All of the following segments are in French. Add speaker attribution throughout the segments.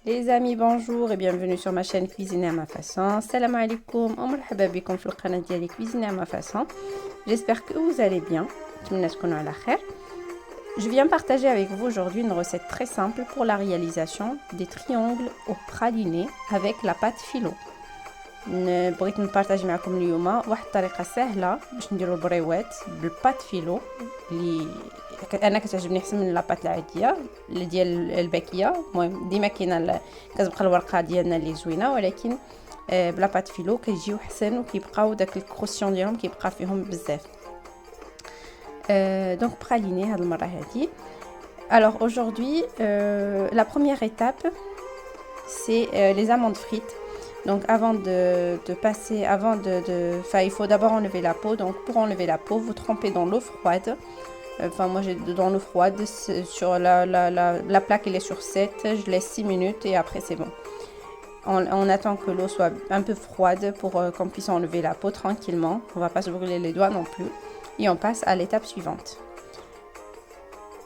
Speaker 1: Les amis, bonjour et bienvenue sur ma chaîne Cuisiner à ma façon. Salam alaikum, marhaba bikum في القناة ديالي Cuisiner à ma façon. J'espère que vous allez bien. Je viens partager avec vous aujourd'hui une recette très simple pour la réalisation des triangles au praliné avec la pâte filo. بغيت نبارطاجي معكم اليوم واحد الطريقه سهله باش نديروا البريوات بالباط فيلو اللي انا كتعجبني احسن من لاباط العاديه اللي ديال الباكيه. المهم ديما كاينه كتبقى الورقه ديالنا اللي زوينه، ولكن بلا باط فيلو كيجيو حسن وكيبقاو داك الكروسيون ديالهم كيبقى فيهم بزاف. دونك براليني هاد المره هادي. Alors aujourd'hui la première étape c'est les amandes frites. Donc il faut d'abord enlever la peau. Donc pour enlever la peau, vous trempez dans l'eau froide. Moi j'ai dans l'eau froide, sur la plaque elle est sur 7, je laisse 6 minutes et après c'est bon. On attend que l'eau soit un peu froide pour qu'on puisse enlever la peau tranquillement. On va pas se brûler les doigts non plus. Et on passe à l'étape suivante.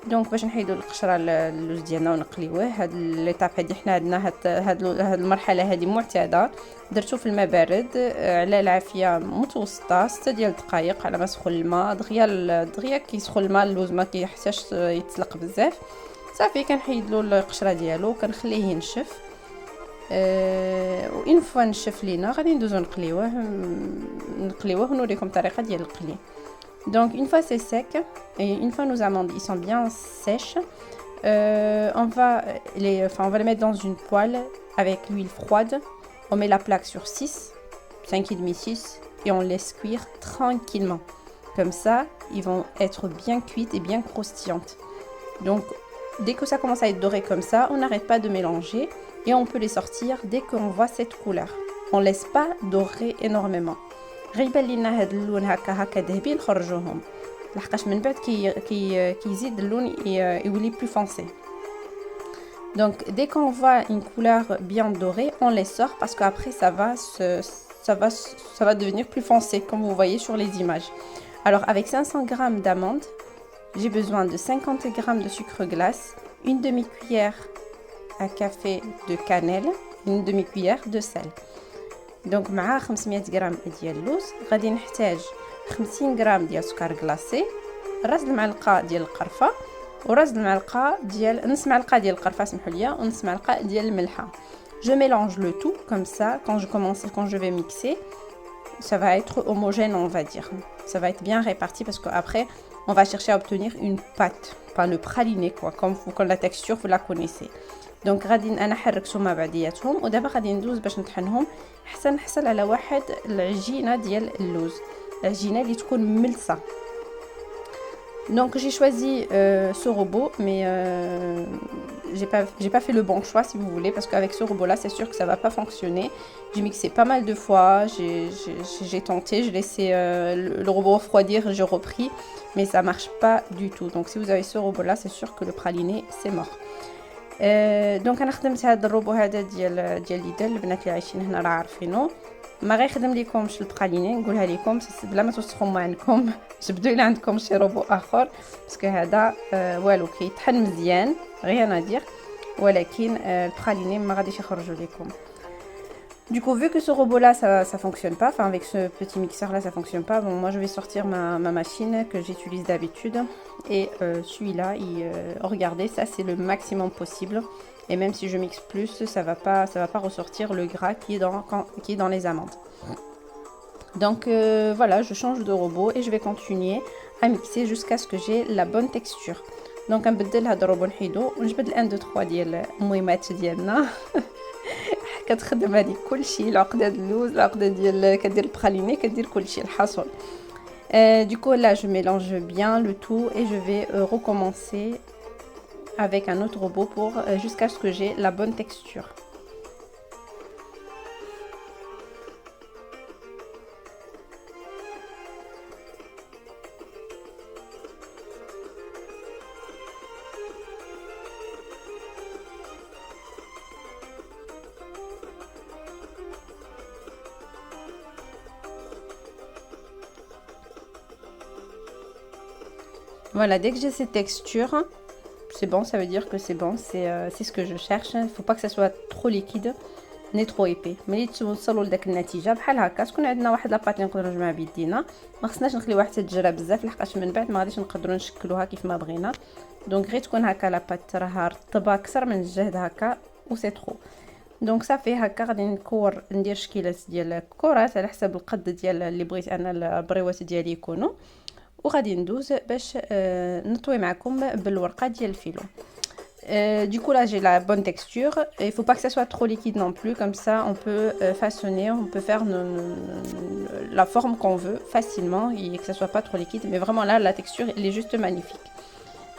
Speaker 1: دونك باش نحيدوا القشره اللوز ديالنا ونقليوه. هاد ليطاب هادي حنا عندنا هاد المرحله هادي معتاده. درتو في الماء بارد على العافيه متوسطه 6 ديال الدقائق على ما سخن الماء. دغيا كيسخن الماء اللوز ما كيحتاجش يتسلق بزاف. صافي كنحيد له القشره ديالو كنخليه ينشف. وإن فوا نشف لينا غادي ندوزو نقليوه ونوريكم الطريقه ديال القلي. Donc une fois c'est sec et une fois nos amandes ils sont bien sèches, on va les mettre dans une poêle avec l'huile froide. On met la plaque sur 6, 5,5, 6 et on laisse cuire tranquillement. Comme ça, ils vont être bien cuites et bien croustillantes. Donc dès que ça commence à être doré comme ça, on n'arrête pas de mélanger et on peut les sortir dès qu'on voit cette couleur. On laisse pas dorer énormément. غيبان لينا هاد اللون هكا ذهبي نخرجوهم لحقاش من بعد كيزيد اللون يولي plus foncé. Donc dès qu'on voit une couleur bien dorée, on les sort parce qu'après ça va devenir plus foncé comme vous voyez sur les images. Alors avec 500 g d'amandes, j'ai besoin de 50 g de sucre glace, une demi-cuillère à café de cannelle, une demi-cuillère de sel. دونك مع 500 غرام ديال اللوز غادي نحتاج 50 غرام ديال سكر كلاصي، راس المعلقه ديال القرفه، وراس المعلقه ديال نص معلقه ديال القرفه سمحوا لي، ونص معلقه ديال الملحه. Je mélange le tout comme ça. Quand je vais mixer, ça va être homogène, on va dire. Ça va être bien réparti parce qu'après on va chercher à obtenir une pâte, pas le praliné quoi, comme la texture vous la connaissez. دونك غادي انا حركتهم مع بعضياتهم ودابا غادي ندوز باش نطحنهم حتى نحصل على واحد العجينه ديال اللوز، العجينه اللي تكون ملسه. Donc j'ai choisi ce robot, mais j'ai pas fait le bon choix si vous voulez, parce qu'avec ce robot là c'est sûr que ça va pas fonctionner. J'ai mixé pas mal de fois, j'ai tenté, j'ai laissé le robot refroidir, j'ai repris, mais ça marche pas du tout. Donc si vous avez ce robot là c'est sûr que le praliné c'est mort. دونك انا خدمت هذا الروبو هذا ديال ليدل. البنات اللي عايشين هنا راه عارفينه، ما غيخدم لكمش البراليني، نقولها لكم بلا ما توسخوا ما عندكم جبدوا الى عندكم شي روبو اخر، باسكو هذا والو كيطحن مزيان غير نادير، ولكن البراليني ما غاديش يخرجوا لكم. Du coup, vu que ce robot-là, ça fonctionne pas, enfin avec ce petit mixeur-là, ça fonctionne pas, bon, moi je vais sortir ma machine que j'utilise d'habitude. Et celui-là, regardez, ça c'est le maximum possible. Et même si je mixe plus, ça va pas ressortir le gras qui est dans les amandes. Donc voilà, je change de robot et je vais continuer à mixer jusqu'à ce que j'ai la bonne texture. Donc نبدل هذا الروبو نحيدو ونجبد 1 2 3 ديال المهمات ديالنا. كتخدم هذه كلشي، العقده ديال اللوز، العقده ديال كدير البراليني، كدير كلشي الحصول. Du coup là je mélange bien le tout et je vais recommencer avec un autre robot jusqu'à ce que j'ai la bonne texture. Voilà, dès que j'ai cette texture, c'est bon, ça veut dire que c'est bon, c'est ce que je cherche. Il faut pas que ça soit trop liquide ni trop épais. ملي توصلوا لداك النتيجه بحال هكا تكون عندنا واحد لاباط اللي نقدروا نجمعها بيدينا، ما خصناش نخليوها حتى تجرى بزاف لحقاش من بعد ما غاديش نقدروا نشكلوها كيف ما بغينا. دونك غير تكون هكا لاباط راها رطبه اكثر من الجهد هكا و سي ترو. دونك صافي هكا غادي ندير شكيلات ديال الكرات على حسب القد ديال اللي بغيت انا البريوات ديالي يكونوا، وغادي ندوز باش نطوي معكم بالورقه ديال الفيلو. Du coup là j'ai la bonne texture, il faut pas que ça soit trop liquide non plus, comme ça on peut façonner, on peut faire la forme qu'on veut facilement et que ça soit pas trop liquide, mais vraiment là la texture elle est juste magnifique.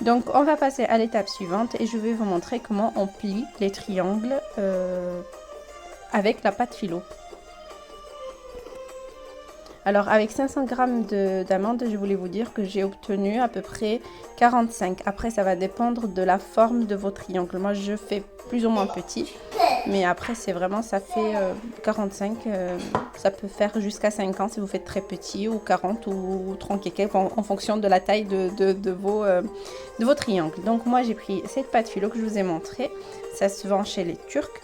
Speaker 1: Donc on va passer à l'étape suivante et je vais vous montrer comment on plie les triangles avec la pâte philo. Alors avec 500 g d'amandes, je voulais vous dire que j'ai obtenu à peu près 45. Après ça va dépendre de la forme de vos triangles. Moi je fais plus ou moins petit, mais après c'est vraiment ça fait 45, ça peut faire jusqu'à 50 si vous faites très petit, ou 40 ou 30 en fonction de la taille de vos triangles. Donc moi j'ai pris cette pâte philo que je vous ai montré, ça se vend chez les Turcs,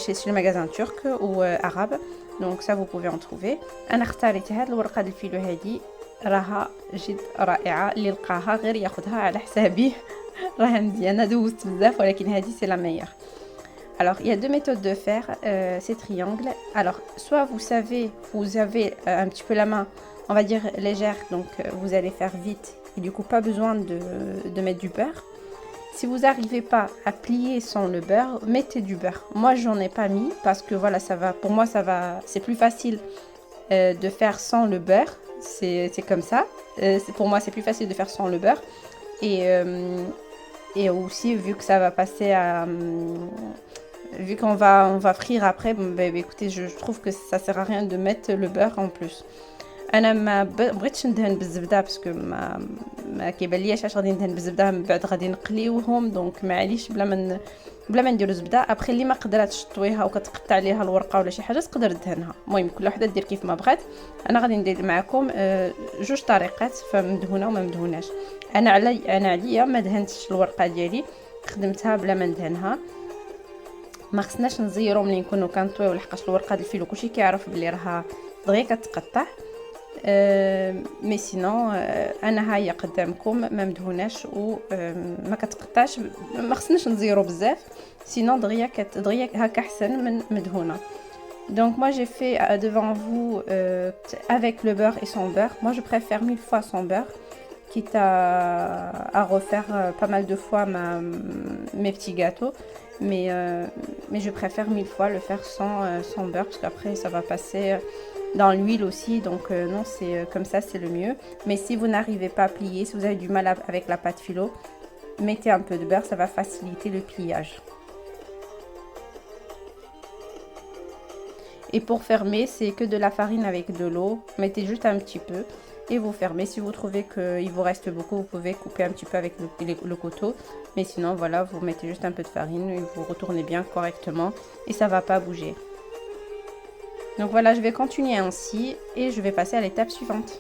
Speaker 1: chez les magasins turcs ou arabes. Donc ça vous pouvez en trouver. انا اختاريت هاد الورقه ديال الفيلو هادي راها جد رائعه، اللي لقاها غير ياخذها على حسابي راها مزيانه، دوزت بزاف ولكن هادي سي لا ميور. Alors il y a deux méthodes de faire ces triangles. Alors soit vous avez un petit peu la main, on va dire légère, donc vous allez faire vite et du coup pas besoin de mettre du beurre. Si vous n'arrivez pas à plier sans le beurre, mettez du beurre. Moi, j'en ai pas mis parce que voilà, ça va. Pour moi, ça va. C'est plus facile de faire sans le beurre. C'est comme ça. Pour moi, c'est plus facile de faire sans le beurre. Et aussi, vu que ça va passer à, vu qu'on va frire après, ben, écoutez, je trouve que ça sert à rien de mettre le beurre en plus. انا ما بغيتش ندهن بالزبده باسكو ما كيبانلياش علاش غادي ندهن بالزبده، من بعد غادي نقليوهم، دونك معليش بلا ما نديرو زبده. ابخي اللي ما قدراتش تطويها وكتقطع عليها الورقه ولا شي حاجه تقدر تدهنها. المهم كل وحده دير كيف ما بغات. انا غادي ندير معكم جوج طريقات، فمدهونه وما مدهوناش. انا عليا ما دهنتش الورقه ديالي، خدمتها بلا ما ندهنها. ما خصناش نزيرو ملي نكونوا كنطويو لحقاش الورقه ديال الفيلو كلشي كيعرف بلي راها دغيا كتقطع. مي سينون انا هيا قدامكم ما مدهوناش وما كتقطعش، ما خصناش نزيرو بزاف سينون دغيا هكا احسن من مدهونه. Donc moi j'ai fait devant vous avec le beurre et sans beurre. Moi je préfère 1000 fois sans beurre, quitte à refaire pas mal de fois mes petits gâteaux, mais je préfère 1000 fois le faire sans beurre parce qu'après ça va passer dans l'huile aussi, donc non, c'est comme ça, c'est le mieux. Mais si vous n'arrivez pas à plier, si vous avez du mal avec la pâte philo, mettez un peu de beurre, ça va faciliter le pliage. Et pour fermer, c'est que de la farine avec de l'eau, mettez juste un petit peu et vous fermez. Si vous trouvez qu'il vous reste beaucoup, vous pouvez couper un petit peu avec le couteau, mais sinon voilà, vous mettez juste un peu de farine et vous retournez bien correctement et ça va pas bouger. Donc voilà, je vais continuer ainsi et je vais passer à l'étape suivante.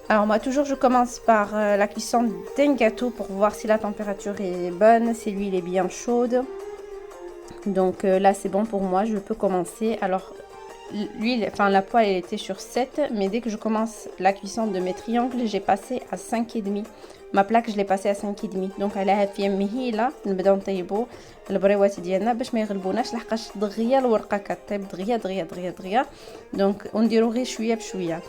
Speaker 1: Alors moi toujours je commence par la cuisson d'un gâteau pour voir si la température est bonne, si l'huile est bien chaude. Donc là c'est bon pour moi, je peux commencer. Alors l'huile, enfin la poêle elle était sur 7, mais dès que je commence la cuisson de mes triangles, j'ai passé à 5,5. ما بلاك جلي باسي 5,5. دونك على هاد في مهيله نبداو نطيبوا البريوات ديالنا باش ما يغلبوناش لحقاش دغيا الورقه كطيب دغيا. دونك ونديرو غير شويه بشويه.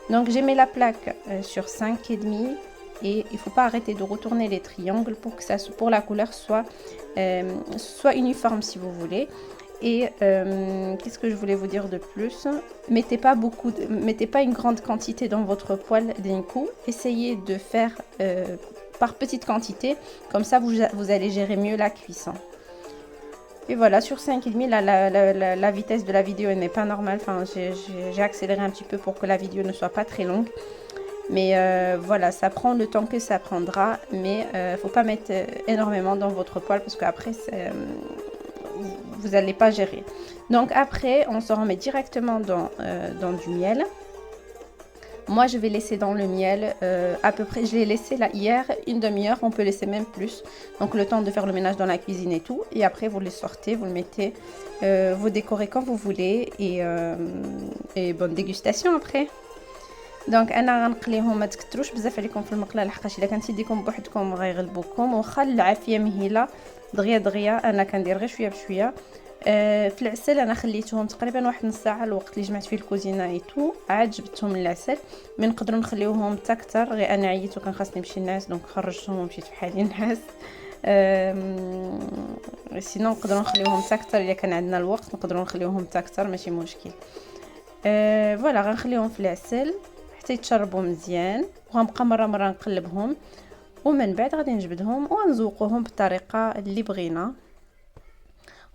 Speaker 1: Donc j'ai mis la plaque sur 5,5 et il faut pas arrêter de retourner les triangles pour que ça pour la couleur soit uniforme si vous voulez. Et qu'est-ce que je voulais vous dire de plus, mettez pas une grande quantité dans votre poêle d'un coup, essayez de faire par petite quantité, comme ça vous allez gérer mieux la cuisson. Et voilà, sur 5,5 la vitesse de la vidéo n'est pas normale, enfin j'ai accéléré un petit peu pour que la vidéo ne soit pas très longue, mais voilà, ça prend le temps que ça prendra, mais faut pas mettre énormément dans votre poêle parce qu'après vous n'allez pas gérer. Donc après on se remet directement dans du miel. Moi, je vais laisser dans le miel à peu près, je l'ai laissé là hier, une demi-heure, on peut laisser même plus. Donc le temps de faire le ménage dans la cuisine et tout. Et après, vous le sortez, vous le mettez, vous décorez quand vous voulez. Et bonne dégustation après. دونك انا غنقليهم، ما تكتروش بزاف عليكم في المقله لحقاش الا كانت يديكم بوحدكم غيغلبوكم. واخا العافيه مهيله دغيا دغيا، انا كندير غير شويه بشويه. في العسل انا خليتهم تقريبا واحد نص ساعه، الوقت اللي جمعت فيه الكوزينه ايتو عاد جبتهم من العسل. من نقدروا نخليوهم حتى اكثر، غير انا عييت وكان خاصني نمشي نعس دونك خرجتهم ومشيت في حالي نعس. سينو نقدروا نخليوهم حتى اكثر، الا كان عندنا الوقت نقدروا نخليوهم حتى اكثر، ماشي مشكل. فوالا غنخليهم في العسل حتى يتشربوا مزيان، وغنبقى مره نقلبهم، ومن بعد غادي نجبدهم ونذوقوهم بالطريقه اللي بغينا.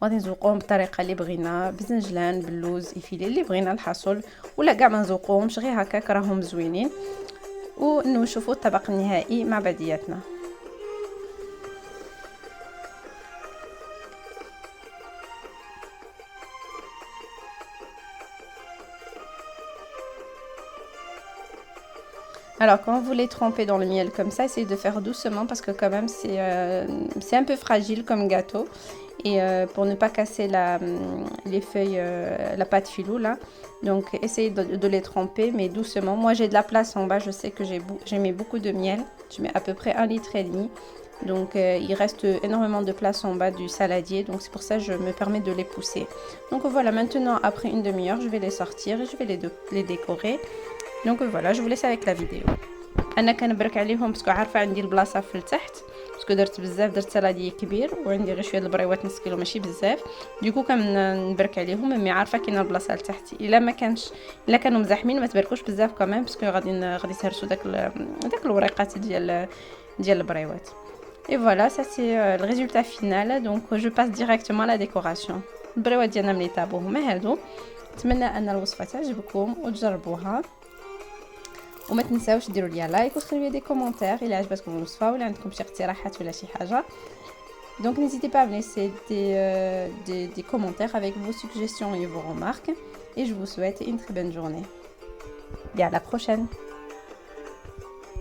Speaker 1: غادي نذوقوهم بالطريقه اللي بغينا، بزنجلان، باللوز، يفيلي اللي بغينا، الحصل، ولا كاع ما نذوقوهمش، غير هكاك راهم زوينين. ونشوفوا الطبق النهائي مع بعضياتنا. Alors quand vous les trempez dans le miel comme ça, essayez de faire doucement parce que quand même c'est un peu fragile comme gâteau. Et pour ne pas casser les feuilles, la pâte filou là. Donc essayez de les tremper mais doucement. Moi j'ai de la place en bas, je sais que j'ai mis beaucoup de miel. Je mets à peu près 1,5 litre. Donc il reste énormément de place en bas du saladier. Donc c'est pour ça que je me permets de les pousser. Donc voilà, maintenant après une demi-heure, je vais les sortir et je vais les décorer. Donc voilà, je vous laisse avec la vidéo. انا كنبرك عليهم باسكو عارفه عندي البلاصه في التحت، باسكو درت بزاف، درت سالادي كبير وعندي غير شويه البريوات نص كيلو ماشي بزاف، ديكو كنبرك عليهم. مي عارفه كاينه البلاصه لتحت، الا كانوا مزاحمين ما تبركوش بزاف كمان، باسكو غادي يسهرسوا داك الوريقات ديال البريوات. Et voilà, ça c'est le résultat final. Donc je passe directement à la décoration. البريوات ديالنا ملي طابو هما هادو. نتمنى ان الوصفه تعجبكم وتجربوها، وما تنساوش ديروا لي لايك وخليوا لي دي كومونتير الا عجبتكم الوصفه ولا عندكم شي اقتراحات ولا شي حاجه. Donc n'hésitez pas à me laisser des commentaires avec vos suggestions et vos remarques, et je vous souhaite une très bonne journée et à la prochaine.